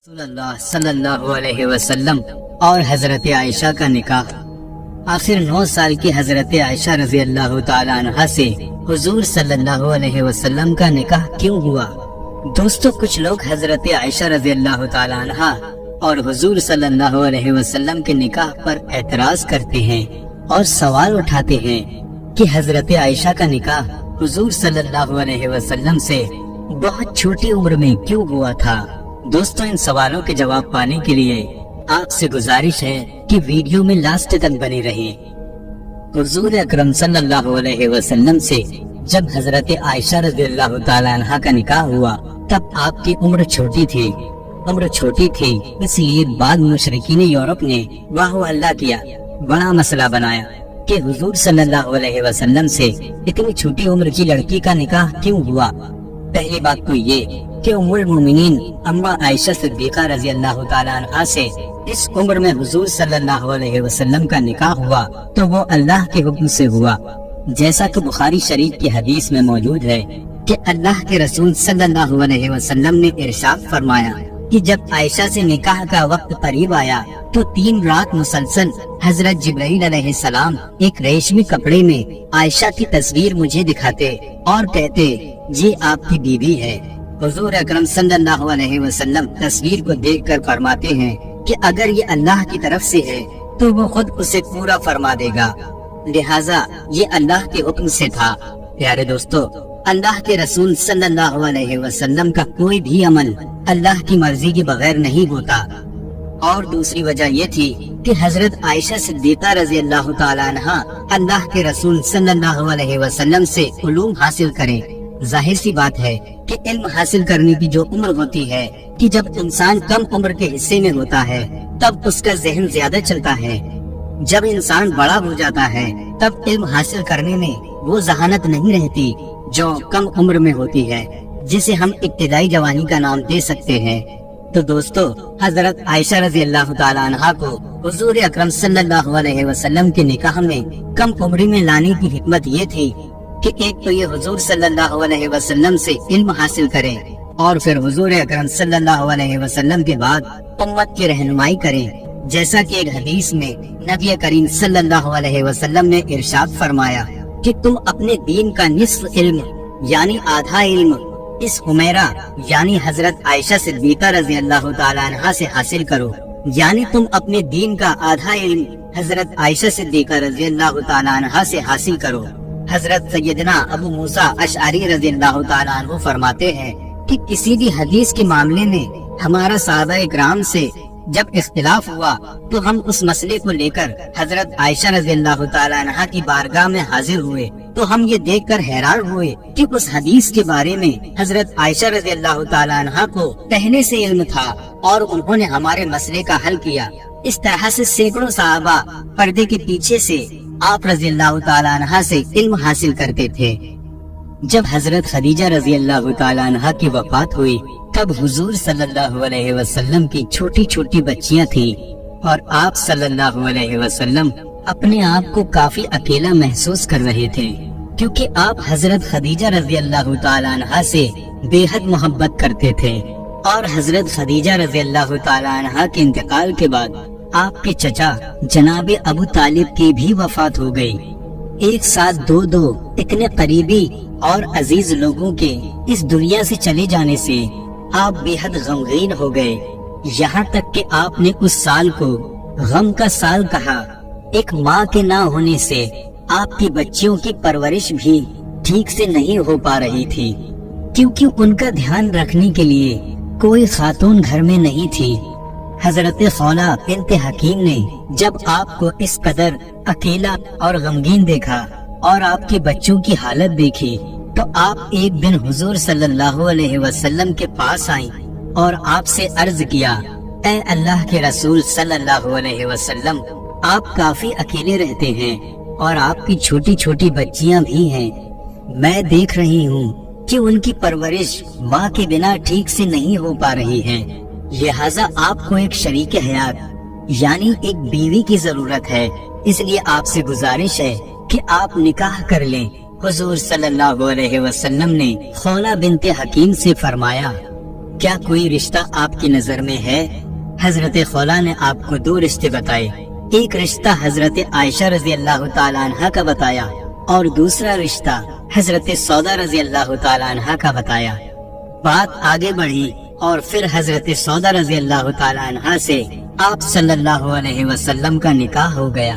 رسول اللہ صلی اللہ علیہ وسلم اور حضرت عائشہ کا نکاح۔ آخر 9 سال کی حضرت عائشہ رضی اللہ تعالیٰ عنہ سے حضور صلی اللہ علیہ وسلم کا نکاح کیوں ہوا؟ دوستو، کچھ لوگ حضرت عائشہ رضی اللہ تعالیٰ عنہ اور حضور صلی اللہ علیہ وسلم کے نکاح پر اعتراض کرتے ہیں اور سوال اٹھاتے ہیں کہ حضرت عائشہ کا نکاح حضور صلی اللہ علیہ وسلم سے بہت چھوٹی عمر میں کیوں ہوا تھا؟ دوستو، ان سوالوں کے جواب پانے کے لیے آپ سے گزارش ہے کہ ویڈیو میں لاسٹ تک بنے رہیں۔ حضور اکرم صلی اللہ علیہ وسلم سے جب حضرت عائشہ رضی اللہ تعالیٰ عنہ کا نکاح ہوا تب آپ کی عمر چھوٹی تھی۔ اس لیے بعض مشرکین یورپ نے واہ اللہ کیا، بڑا مسئلہ بنایا کہ حضور صلی اللہ علیہ وسلم سے اتنی چھوٹی عمر کی لڑکی کا نکاح کیوں ہوا۔ پہلی بات تو یہ کہ ام المومنین اما عائشہ صدیقہ رضی اللہ تعالیٰ عنہ سے اس عمر میں حضور صلی اللہ علیہ وسلم کا نکاح ہوا تو وہ اللہ کے حکم سے ہوا، جیسا کہ بخاری شریف کی حدیث میں موجود ہے کہ اللہ کے رسول صلی اللہ علیہ وسلم نے ارشاد فرمایا کہ جب عائشہ سے نکاح کا وقت قریب آیا تو 3 رات مسلسل حضرت جبرائیل علیہ السلام ایک ریشمی کپڑے میں عائشہ کی تصویر مجھے دکھاتے اور کہتے یہ آپ کی بیوی ہے۔ حضور اکرم صلی اللہ علیہ وسلم تصویر کو دیکھ کر فرماتے ہیں کہ اگر یہ اللہ کی طرف سے ہے تو وہ خود اسے پورا فرما دے گا، لہٰذا یہ اللہ کے حکم سے تھا۔ پیارے دوستو، اللہ کے رسول صلی اللہ علیہ وسلم کا کوئی بھی عمل اللہ کی مرضی کے بغیر نہیں ہوتا۔ اور دوسری وجہ یہ تھی کہ حضرت عائشہ صدیقہ رضی اللہ تعالیٰ عنہ اللہ کے رسول صلی اللہ علیہ وسلم سے علوم حاصل کریں۔ ظاہر سی بات ہے کہ علم حاصل کرنے کی جو عمر ہوتی ہے کہ جب انسان کم عمر کے حصے میں ہوتا ہے تب اس کا ذہن زیادہ چلتا ہے، جب انسان بڑا ہو جاتا ہے تب علم حاصل کرنے میں وہ ذہانت نہیں رہتی جو کم عمر میں ہوتی ہے، جسے ہم ابتدائی جوانی کا نام دے سکتے ہیں۔ تو دوستو، حضرت عائشہ رضی اللہ تعالیٰ عنہ کو حضور اکرم صلی اللہ علیہ وسلم کے نکاح میں کم عمری میں لانے کی حکمت یہ تھی کہ ایک تو یہ حضور صلی اللہ علیہ وسلم سے علم حاصل کریں اور پھر حضور اکرم صلی اللہ علیہ وسلم کے بعد امت کی رہنمائی کریں، جیسا کہ ایک حدیث میں نبی کریم صلی اللہ علیہ وسلم نے ارشاد فرمایا کہ تم اپنے دین کا نصف علم یعنی آدھا علم اس حمیرہ یعنی حضرت عائشہ صدیقہ رضی اللہ تعالیٰ عنہ سے حاصل کرو، یعنی تم اپنے دین کا آدھا علم حضرت عائشہ صدیقہ رضی اللہ تعالیٰ عنہ سے حاصل کرو۔ حضرت سیدنا ابو موسیٰ اشعری رضی اللہ تعالیٰ عنہ فرماتے ہیں کہ کسی بھی حدیث کے معاملے میں ہمارا صحابہ اکرام سے جب اختلاف ہوا تو ہم اس مسئلے کو لے کر حضرت عائشہ رضی اللہ تعالیٰ عنہ کی بارگاہ میں حاضر ہوئے تو ہم یہ دیکھ کر حیران ہوئے کہ اس حدیث کے بارے میں حضرت عائشہ رضی اللہ تعالیٰ عنہ کو پہلے سے علم تھا اور انہوں نے ہمارے مسئلے کا حل کیا۔ اس طرح سے سینکڑوں صحابہ پردے کے پیچھے سے آپ رضی اللہ تعالیٰ عنہ سے علم حاصل کرتے تھے۔ جب حضرت خدیجہ رضی اللہ تعالیٰ عنہ کی وفات ہوئی تب حضور صلی اللہ علیہ وسلم کی چھوٹی چھوٹی بچیاں تھیں اور آپ صلی اللہ علیہ وسلم اپنے آپ کو کافی اکیلا محسوس کر رہے تھے، کیونکہ آپ حضرت خدیجہ رضی اللہ تعالیٰ عنہ سے بے حد محبت کرتے تھے اور حضرت خدیجہ رضی اللہ تعالیٰ عنہ کے انتقال کے بعد آپ کے چچا جناب ابو طالب کی بھی وفات ہو گئی۔ ایک ساتھ دو اتنے قریبی اور عزیز لوگوں کے اس دنیا سے چلے جانے سے آپ بے حد غمگین ہو گئے، یہاں تک کہ آپ نے اس سال کو غم کا سال کہا۔ ایک ماں کے نہ ہونے سے آپ کی بچیوں کی پرورش بھی ٹھیک سے نہیں ہو پا رہی تھی، کیونکہ ان کا دھیان رکھنے کے لیے کوئی خاتون گھر میں نہیں تھی۔ حضرت خولہ بنت حکیم نے جب آپ کو اس قدر اکیلا اور غمگین دیکھا اور آپ کے بچوں کی حالت دیکھی تو آپ ایک دن حضور صلی اللہ علیہ وسلم کے پاس آئیں اور آپ سے عرض کیا، اے اللہ کے رسول صلی اللہ علیہ وسلم، آپ کافی اکیلے رہتے ہیں اور آپ کی چھوٹی چھوٹی بچیاں بھی ہیں، میں دیکھ رہی ہوں کہ ان کی پرورش ماں کے بنا ٹھیک سے نہیں ہو پا رہی ہے، لہٰذا آپ کو ایک شریک حیات یعنی ایک بیوی کی ضرورت ہے، اس لیے آپ سے گزارش ہے کہ آپ نکاح کر لیں۔ حضور صلی اللہ علیہ وسلم نے خولہ بنت حکیم سے فرمایا، کیا کوئی رشتہ آپ کی نظر میں ہے؟ حضرت خولا نے آپ کو 2 رشتے بتائے، ایک رشتہ حضرت عائشہ رضی اللہ تعالی عنہ کا بتایا اور دوسرا رشتہ حضرت سودا رضی اللہ تعالی عنہ کا بتایا۔ بات آگے بڑھی اور پھر حضرت سودا رضی اللہ تعالی عنہ سے آپ صلی اللہ علیہ وسلم کا نکاح ہو گیا۔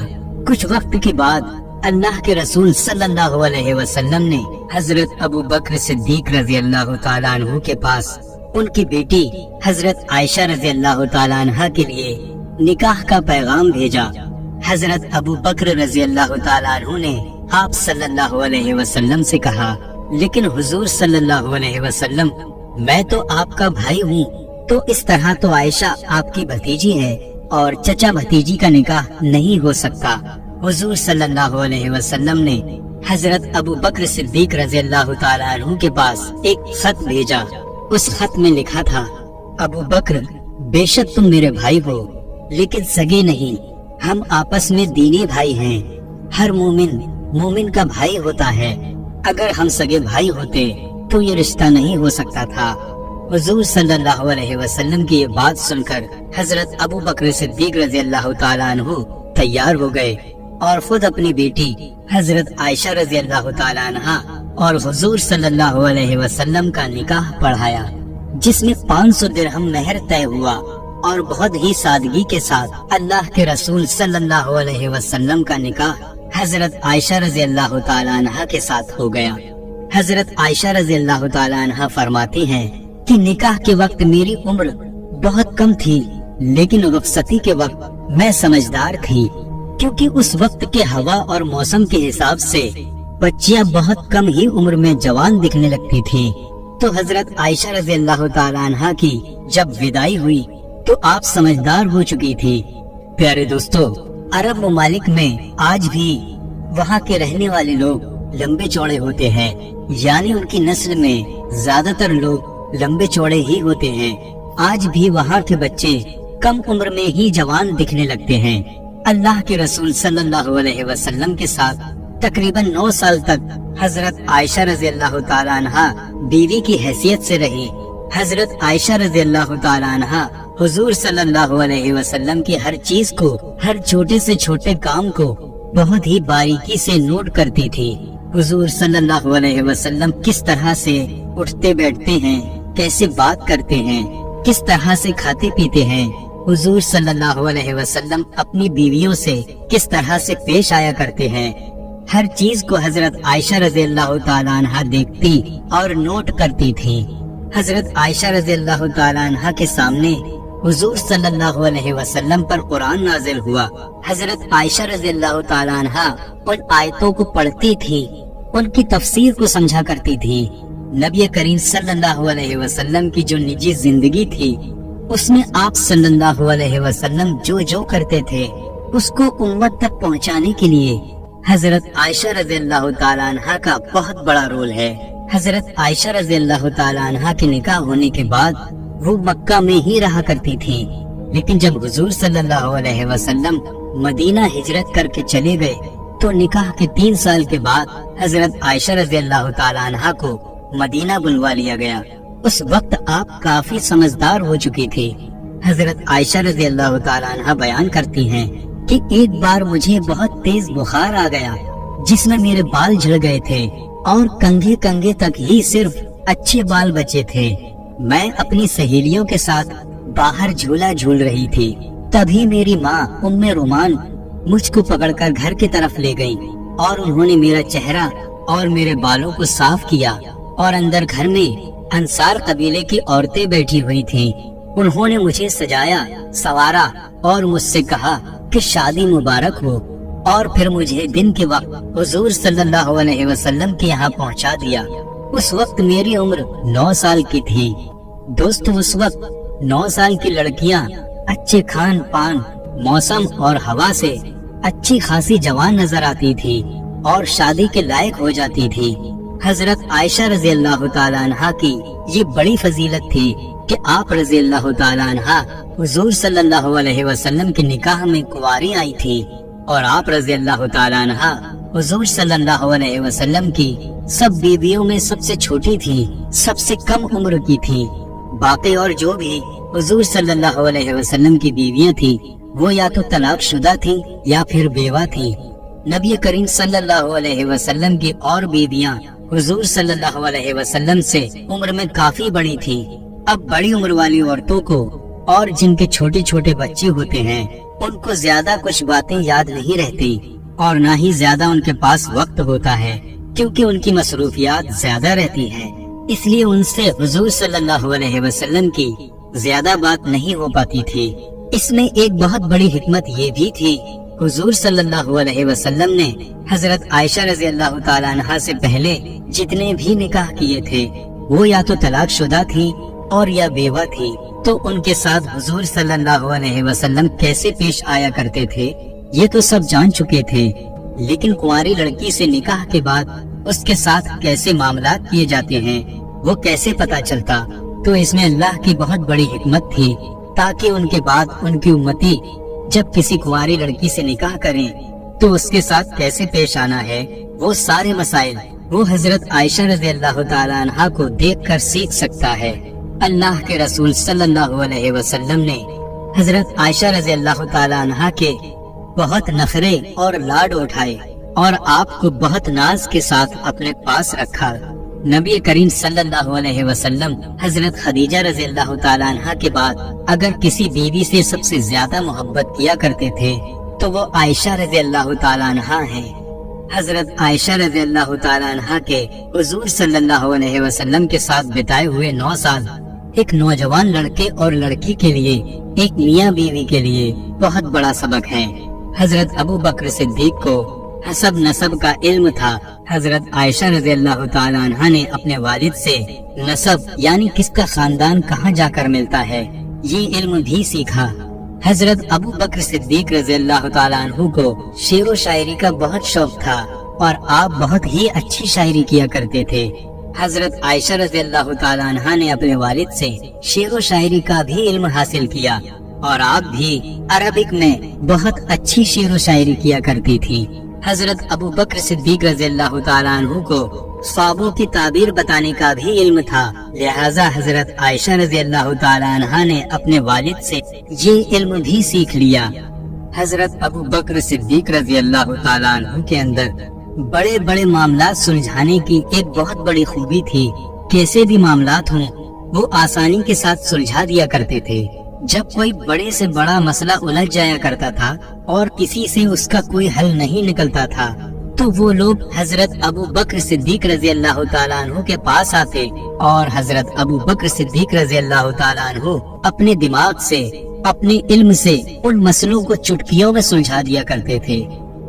کچھ وقت کے بعد اللہ کے رسول صلی اللہ علیہ وسلم نے حضرت ابو بکر صدیق رضی اللہ تعالی عنہ کے پاس ان کی بیٹی حضرت عائشہ رضی اللہ تعالی عنہ کے لیے نکاح کا پیغام بھیجا۔ حضرت ابو بکر رضی اللہ تعالی عنہ نے آپ صلی اللہ علیہ وسلم سے کہا، لیکن حضور صلی اللہ علیہ وسلم، میں تو آپ کا بھائی ہوں، تو اس طرح تو عائشہ آپ کی بھتیجی ہے اور چچا بھتیجی کا نکاح نہیں ہو سکتا۔ حضور صلی اللہ علیہ وسلم نے حضرت ابو بکر صدیق رضی اللہ تعالی عنہ کے پاس ایک خط بھیجا۔ اس خط میں لکھا تھا، ابو بکر، بے شک تم میرے بھائی ہو لیکن سگے نہیں، ہم آپس میں دینی بھائی ہیں۔ ہر مومن کا بھائی ہوتا ہے، اگر ہم سگے بھائی ہوتے تو یہ رشتہ نہیں ہو سکتا تھا۔ حضور صلی اللہ علیہ وسلم کی یہ بات سن کر حضرت ابو بکر صدیق رضی اللہ تعالی عنہ تیار ہو گئے اور خود اپنی بیٹی حضرت عائشہ رضی اللہ تعالی عنہ اور حضور صلی اللہ علیہ وسلم کا نکاح پڑھایا، جس میں 500 درہم مہر طے ہوا اور بہت ہی سادگی کے ساتھ اللہ کے رسول صلی اللہ علیہ وسلم کا نکاح حضرت عائشہ رضی اللہ تعالی عنہ کے ساتھ ہو گیا۔ حضرت عائشہ رضی اللہ تعالی عنہ فرماتی ہیں کہ نکاح کے وقت میری عمر بہت کم تھی، لیکن رخصتی کے وقت میں سمجھدار تھی، کیونکہ اس وقت کے ہوا اور موسم کے حساب سے بچیاں بہت کم ہی عمر میں جوان دکھنے لگتی تھی۔ تو حضرت عائشہ رضی اللہ تعالی عنہ کی جب وداعی ہوئی تو آپ سمجھدار ہو چکی تھی۔ پیارے دوستو، عرب ممالک میں آج بھی وہاں کے رہنے والے لوگ لمبے چوڑے ہوتے ہیں، یعنی ان کی نسل میں زیادہ تر لوگ لمبے چوڑے ہی ہوتے ہیں۔ آج بھی وہاں کے بچے کم عمر میں ہی جوان دکھنے لگتے ہیں۔ اللہ کے رسول صلی اللہ علیہ وسلم کے ساتھ تقریباً 9 سال تک حضرت عائشہ رضی اللہ تعالی عنہ بیوی کی حیثیت سے رہی۔ حضرت عائشہ رضی اللہ تعالی عنہ حضور صلی اللہ علیہ وسلم کی ہر چیز کو، ہر چھوٹے سے چھوٹے کام کو بہت ہی باریکی سے نوٹ کرتی تھی۔ حضور صلی اللہ علیہ وسلم کس طرح سے اٹھتے بیٹھتے ہیں، کیسے بات کرتے ہیں، کس طرح سے کھاتے پیتے ہیں، حضور صلی اللہ علیہ وسلم اپنی بیویوں سے کس طرح سے پیش آیا کرتے ہیں، ہر چیز کو حضرت عائشہ رضی اللہ تعالی عنہ دیکھتی اور نوٹ کرتی تھی۔ حضرت عائشہ رضی اللہ تعالی عنہ کے سامنے حضور صلی اللہ علیہ وسلم پر قرآن نازل ہوا۔ حضرت عائشہ رضی اللہ تعالی عنہ ان آیتوں کو پڑھتی تھی، ان کی تفسیر کو سمجھا کرتی تھی۔ نبی کریم صلی اللہ علیہ وسلم کی جو نجی زندگی تھی، اس میں آپ صلی اللہ علیہ وسلم جو کرتے تھے اس کو امت تک پہنچانے کے لیے حضرت عائشہ رضی اللہ تعالی عنہ کا بہت بڑا رول ہے۔ حضرت عائشہ رضی اللہ تعالی عنہ کے نکاح ہونے کے بعد وہ مکہ میں ہی رہا کرتی تھی، لیکن جب حضور صلی اللہ علیہ وسلم مدینہ ہجرت کر کے چلے گئے تو نکاح کے 3 سال کے بعد حضرت عائشہ رضی اللہ تعالی عنہ کو مدینہ بلوا لیا گیا۔ اس وقت آپ کافی سمجھدار ہو چکی تھی۔ حضرت عائشہ رضی اللہ تعالی عنہ بیان کرتی ہیں کہ ایک بار مجھے بہت تیز بخار آ گیا، جس میں میرے بال جھڑ گئے تھے اور کنگھے تک ہی صرف اچھے بال بچے تھے۔ میں اپنی سہیلیوں کے ساتھ باہر جھولا جھول رہی تھی، تبھی میری ماں ام رومان مجھ کو پکڑ کر گھر کی طرف لے گئی اور انہوں نے میرا چہرہ اور میرے بالوں کو صاف کیا، اور اندر گھر میں انصار قبیلے کی عورتیں بیٹھی ہوئی تھیں۔ انہوں نے مجھے سجایا سوارا اور مجھ سے کہا کہ شادی مبارک ہو، اور پھر مجھے دن کے وقت حضور صلی اللہ علیہ وسلم کے یہاں پہنچا دیا۔ اس وقت میری عمر 9 سال کی تھی۔ دوستو، اس وقت 9 سال کی لڑکیاں اچھے کھان پان، موسم اور ہوا سے اچھی خاصی جوان نظر آتی تھی اور شادی کے لائق ہو جاتی تھی۔ حضرت عائشہ رضی اللہ تعالی عنہ کی یہ بڑی فضیلت تھی کہ آپ رضی اللہ تعالی عنہ حضور صلی اللہ علیہ وسلم کے نکاح میں کنواری آئی تھی، اور آپ رضی اللہ تعالی عنہ حضور صلی اللہ علیہ وسلم کی سب بیویوں میں سب سے چھوٹی تھی، سب سے کم عمر کی تھی۔ باقی اور جو بھی حضور صلی اللہ علیہ وسلم کی بیویاں تھیں وہ یا تو طلاق شدہ تھیں یا پھر بیوہ تھیں۔ نبی کریم صلی اللہ علیہ وسلم کی اور بیویاں حضور صلی اللہ علیہ وسلم سے عمر میں کافی بڑی تھیں۔ اب بڑی عمر والی عورتوں کو اور جن کے چھوٹے چھوٹے بچے ہوتے ہیں ان کو زیادہ کچھ باتیں یاد نہیں رہتی اور نہ ہی زیادہ ان کے پاس وقت ہوتا ہے، کیونکہ ان کی مصروفیات زیادہ رہتی ہیں، اس لیے ان سے حضور صلی اللہ علیہ وسلم کی زیادہ بات نہیں ہو پاتی تھی۔ اس میں ایک بہت بڑی حکمت یہ بھی تھی، حضور صلی اللہ علیہ وسلم نے حضرت عائشہ رضی اللہ تعالیٰ عنہا سے پہلے جتنے بھی نکاح کیے تھے وہ یا تو طلاق شدہ تھی اور یا بیوہ تھی، تو ان کے ساتھ حضور صلی اللہ علیہ وسلم کیسے پیش آیا کرتے تھے یہ تو سب جان چکے تھے، لیکن کنواری لڑکی سے نکاح کے بعد اس کے ساتھ کیسے معاملات کیے جاتے ہیں وہ کیسے پتا چلتا؟ تو اس میں اللہ کی بہت بڑی حکمت تھی، تاکہ ان کے بعد ان کی امتی جب کسی کنواری لڑکی سے نکاح کریں تو اس کے ساتھ کیسے پیش آنا ہے، وہ سارے مسائل وہ حضرت عائشہ رضی اللہ تعالیٰ عنہا کو دیکھ کر سیکھ سکتا ہے۔ اللہ کے رسول صلی اللہ علیہ وسلم نے حضرت عائشہ رضی اللہ تعالیٰ عنہا کے بہت نخرے اور لاڈ اٹھائے اور آپ کو بہت ناز کے ساتھ اپنے پاس رکھا۔ نبی کریم صلی اللہ علیہ وسلم حضرت خدیجہ رضی اللہ تعالیٰ عنہا کے بعد اگر کسی بیوی سے سب سے زیادہ محبت کیا کرتے تھے تو وہ عائشہ رضی اللہ تعالیٰ عنہا ہیں۔ حضرت عائشہ رضی اللہ تعالیٰ عنہا کے حضور صلی اللہ علیہ وسلم کے ساتھ بتائے ہوئے 9 سال ایک نوجوان لڑکے اور لڑکی کے لیے، ایک میاں بیوی کے لیے بہت بڑا سبق ہے۔ حضرت ابو بکر صدیق کو حسب نسب کا علم تھا۔ حضرت عائشہ رضی اللہ تعالیٰ عنہا نے اپنے والد سے نسب یعنی کس کا خاندان کہاں جا کر ملتا ہے یہ علم بھی سیکھا۔ حضرت ابو بکر صدیق رضی اللہ تعالیٰ عنہ کو شعر و شاعری کا بہت شوق تھا اور آپ بہت ہی اچھی شاعری کیا کرتے تھے۔ حضرت عائشہ رضی اللہ تعالیٰ عنہا نے اپنے والد سے شعر و شاعری کا بھی علم حاصل کیا اور آپ بھی عربک میں بہت اچھی شعر و شاعری کیا کرتی تھی۔ حضرت ابو بکر صدیق رضی اللہ تعالیٰ عنہ کو خوابوں کی تعبیر بتانے کا بھی علم تھا، لہذا حضرت عائشہ رضی اللہ تعالیٰ عنہا نے اپنے والد سے یہ علم بھی سیکھ لیا۔ حضرت ابو بکر صدیق رضی اللہ تعالیٰ عنہ کے اندر بڑے بڑے معاملات سلجھانے کی ایک بہت بڑی خوبی تھی، کیسے بھی معاملات ہوں وہ آسانی کے ساتھ سلجھا دیا کرتے تھے۔ جب کوئی بڑے سے بڑا مسئلہ الجھ جایا کرتا تھا اور کسی سے اس کا کوئی حل نہیں نکلتا تھا تو وہ لوگ حضرت ابو بکر صدیق رضی اللہ تعالیٰ عنہ کے پاس آتے اور حضرت ابو بکر صدیق رضی اللہ تعالیٰ عنہ اپنے دماغ سے، اپنے علم سے ان مسئلوں کو چٹکیوں میں سلجھا دیا کرتے تھے۔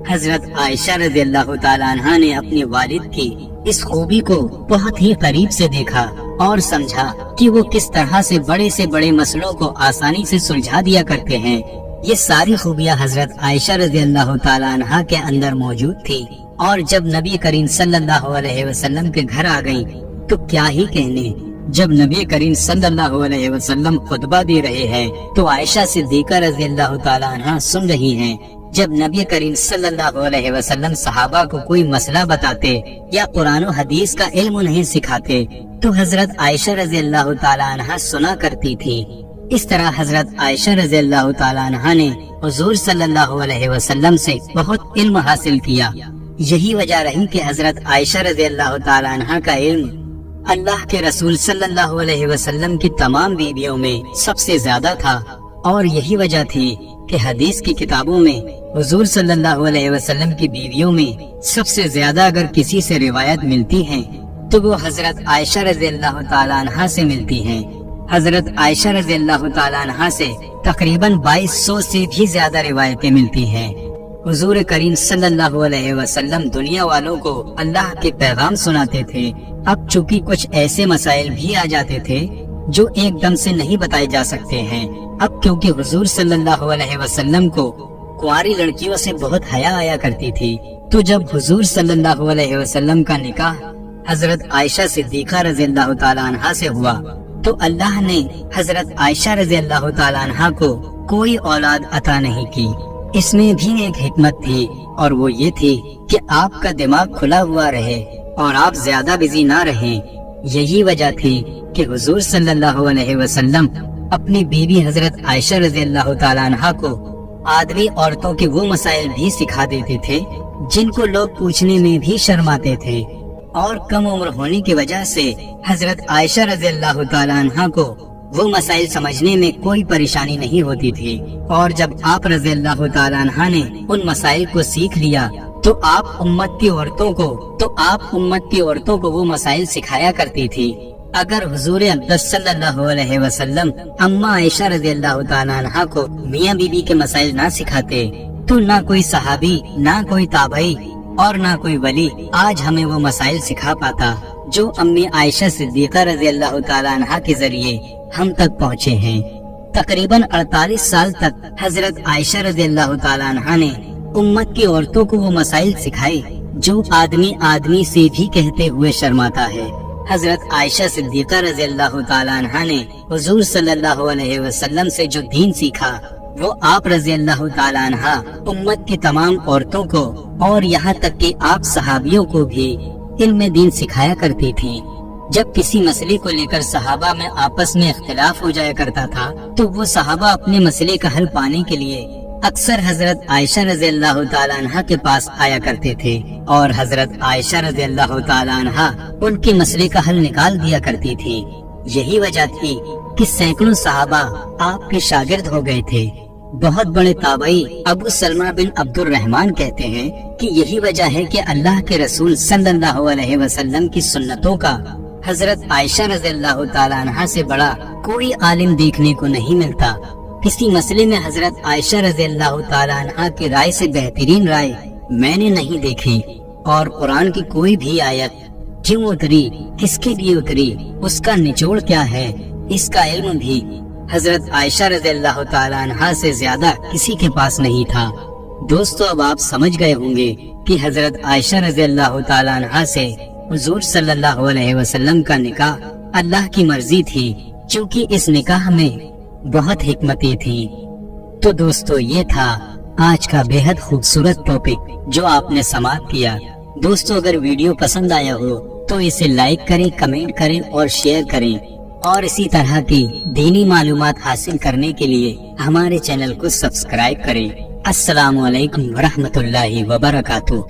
حضرت عائشہ رضی اللہ تعالیٰ عنہ نے اپنے والد کی اس خوبی کو بہت ہی قریب سے دیکھا اور سمجھا کہ وہ کس طرح سے بڑے مسئلوں کو آسانی سے سلجھا دیا کرتے ہیں۔ یہ ساری خوبیاں حضرت عائشہ رضی اللہ تعالیٰ عنہ کے اندر موجود تھی، اور جب نبی کریم صلی اللہ علیہ وسلم کے گھر آ گئیں تو کیا ہی کہنے۔ جب نبی کریم صلی اللہ علیہ وسلم خطبہ دے رہے ہیں تو عائشہ صدیقہ رضی اللہ تعالیٰ عنہ سن رہی ہیں۔ جب نبی کریم صلی اللہ علیہ وسلم صحابہ کو کوئی مسئلہ بتاتے یا قرآن و حدیث کا علم انہیں سکھاتے تو حضرت عائشہ رضی اللہ تعالیٰ عنہ سنا کرتی تھی۔ اس طرح حضرت عائشہ رضی اللہ تعالیٰ عنہ نے حضور صلی اللہ علیہ وسلم سے بہت علم حاصل کیا۔ یہی وجہ رہی کہ حضرت عائشہ رضی اللہ تعالیٰ عنہ کا علم اللہ کے رسول صلی اللہ علیہ وسلم کی تمام بیویوں میں سب سے زیادہ تھا، اور یہی وجہ تھی کہ حدیث کی کتابوں میں حضور صلی اللہ علیہ وسلم کی بیویوں میں سب سے زیادہ اگر کسی سے روایت ملتی ہیں تو وہ حضرت عائشہ رضی اللہ تعالیٰ عنہ سے ملتی ہیں۔ حضرت عائشہ رضی اللہ تعالیٰ عنہ سے تقریباً 2200 سے بھی زیادہ روایتیں ملتی ہیں۔ حضور کریم صلی اللہ علیہ وسلم دنیا والوں کو اللہ کے پیغام سناتے تھے۔ اب چونکہ کچھ ایسے مسائل بھی آ جاتے تھے جو ایک دم سے نہیں بتائے جا سکتے ہیں، اب کیونکہ حضور صلی اللہ علیہ وسلم کو کنواری لڑکیوں سے بہت حیا آیا کرتی تھی، تو جب حضور صلی اللہ علیہ وسلم کا نکاح حضرت عائشہ صدیقہ رضی اللہ تعالیٰ عنہ سے ہوا تو اللہ نے حضرت عائشہ رضی اللہ تعالیٰ عنہ کو کوئی اولاد عطا نہیں کی۔ اس میں بھی ایک حکمت تھی، اور وہ یہ تھی کہ آپ کا دماغ کھلا ہوا رہے اور آپ زیادہ بزی نہ رہیں۔ یہی وجہ تھی کہ حضور صلی اللہ علیہ وسلم اپنی بیوی حضرت عائشہ رضی اللہ تعالیٰ عنہ کو آدمی عورتوں کے وہ مسائل بھی سکھا دیتے تھے جن کو لوگ پوچھنے میں بھی شرماتے تھے، اور کم عمر ہونے کی وجہ سے حضرت عائشہ رضی اللہ تعالیٰ عنہ کو وہ مسائل سمجھنے میں کوئی پریشانی نہیں ہوتی تھی، اور جب آپ رضی اللہ تعالیٰ عنہ نے ان مسائل کو سیکھ لیا تو آپ امت کی عورتوں کو وہ مسائل سکھایا کرتی تھی۔ اگر حضور اقدس صلی اللہ علیہ وسلم اما عائشہ رضی اللہ تعالیٰ عنہ کو میاں بیوی کے مسائل نہ سکھاتے تو نہ کوئی صحابی، نہ کوئی تابعی اور نہ کوئی ولی آج ہمیں وہ مسائل سکھا پاتا جو امی عائشہ صدیقہ رضی اللہ تعالیٰ عنہ کے ذریعے ہم تک پہنچے ہیں۔ تقریباً 48 سال تک حضرت عائشہ رضی اللہ تعالیٰ عنہ نے امت کی عورتوں کو وہ مسائل سکھائے جو آدمی سے بھی کہتے ہوئے شرماتا ہے۔ حضرت عائشہ صدیقہ رضی اللہ تعالیٰ عنہ نے حضور صلی اللہ علیہ وسلم سے جو دین سیکھا وہ آپ رضی اللہ تعالیٰ عنہ امت کی تمام عورتوں کو اور یہاں تک کہ آپ صحابیوں کو بھی علم دین سکھایا کرتی تھی۔ جب کسی مسئلے کو لے کر صحابہ میں آپس میں اختلاف ہو جایا کرتا تھا تو وہ صحابہ اپنے مسئلے کا حل پانے کے لیے اکثر حضرت عائشہ رضی اللہ تعالیٰ عنہ کے پاس آیا کرتے تھے، اور حضرت عائشہ رضی اللہ تعالیٰ عنہ ان کے مسئلے کا حل نکال دیا کرتی تھی۔ یہی وجہ تھی کہ سینکڑوں صحابہ آپ کے شاگرد ہو گئے تھے۔ بہت بڑے تابعی ابو سلمہ بن عبد الرحمن کہتے ہیں کہ یہی وجہ ہے کہ اللہ کے رسول صلی اللہ علیہ وسلم کی سنتوں کا حضرت عائشہ رضی اللہ تعالیٰ عنہ سے بڑا کوئی عالم دیکھنے کو نہیں ملتا۔ کسی مسئلے میں حضرت عائشہ رضی اللہ تعالیٰ عنہ کی رائے سے بہترین رائے میں نے نہیں دیکھی، اور قرآن کی کوئی بھی آیت کیوں اتری، کس کے لیے اتری، اس کا نچوڑ کیا ہے، اس کا علم بھی حضرت عائشہ رضی اللہ تعالیٰ عنہ سے زیادہ کسی کے پاس نہیں تھا۔ دوستو، اب آپ سمجھ گئے ہوں گے کہ حضرت عائشہ رضی اللہ تعالیٰ عنہ سے حضور صلی اللہ علیہ وسلم کا نکاح اللہ کی مرضی تھی، چونکہ اس نکاح میں بہت حکمتیں تھی۔ تو دوستو، یہ تھا آج کا بے حد خوبصورت ٹاپک جو آپ نے سماعت کیا۔ دوستو، اگر ویڈیو پسند آیا ہو تو اسے لائک کریں، کمنٹ کریں اور شیئر کریں، اور اسی طرح کی دینی معلومات حاصل کرنے کے لیے ہمارے چینل کو سبسکرائب کریں۔ السلام علیکم ورحمۃ اللہ وبرکاتہ۔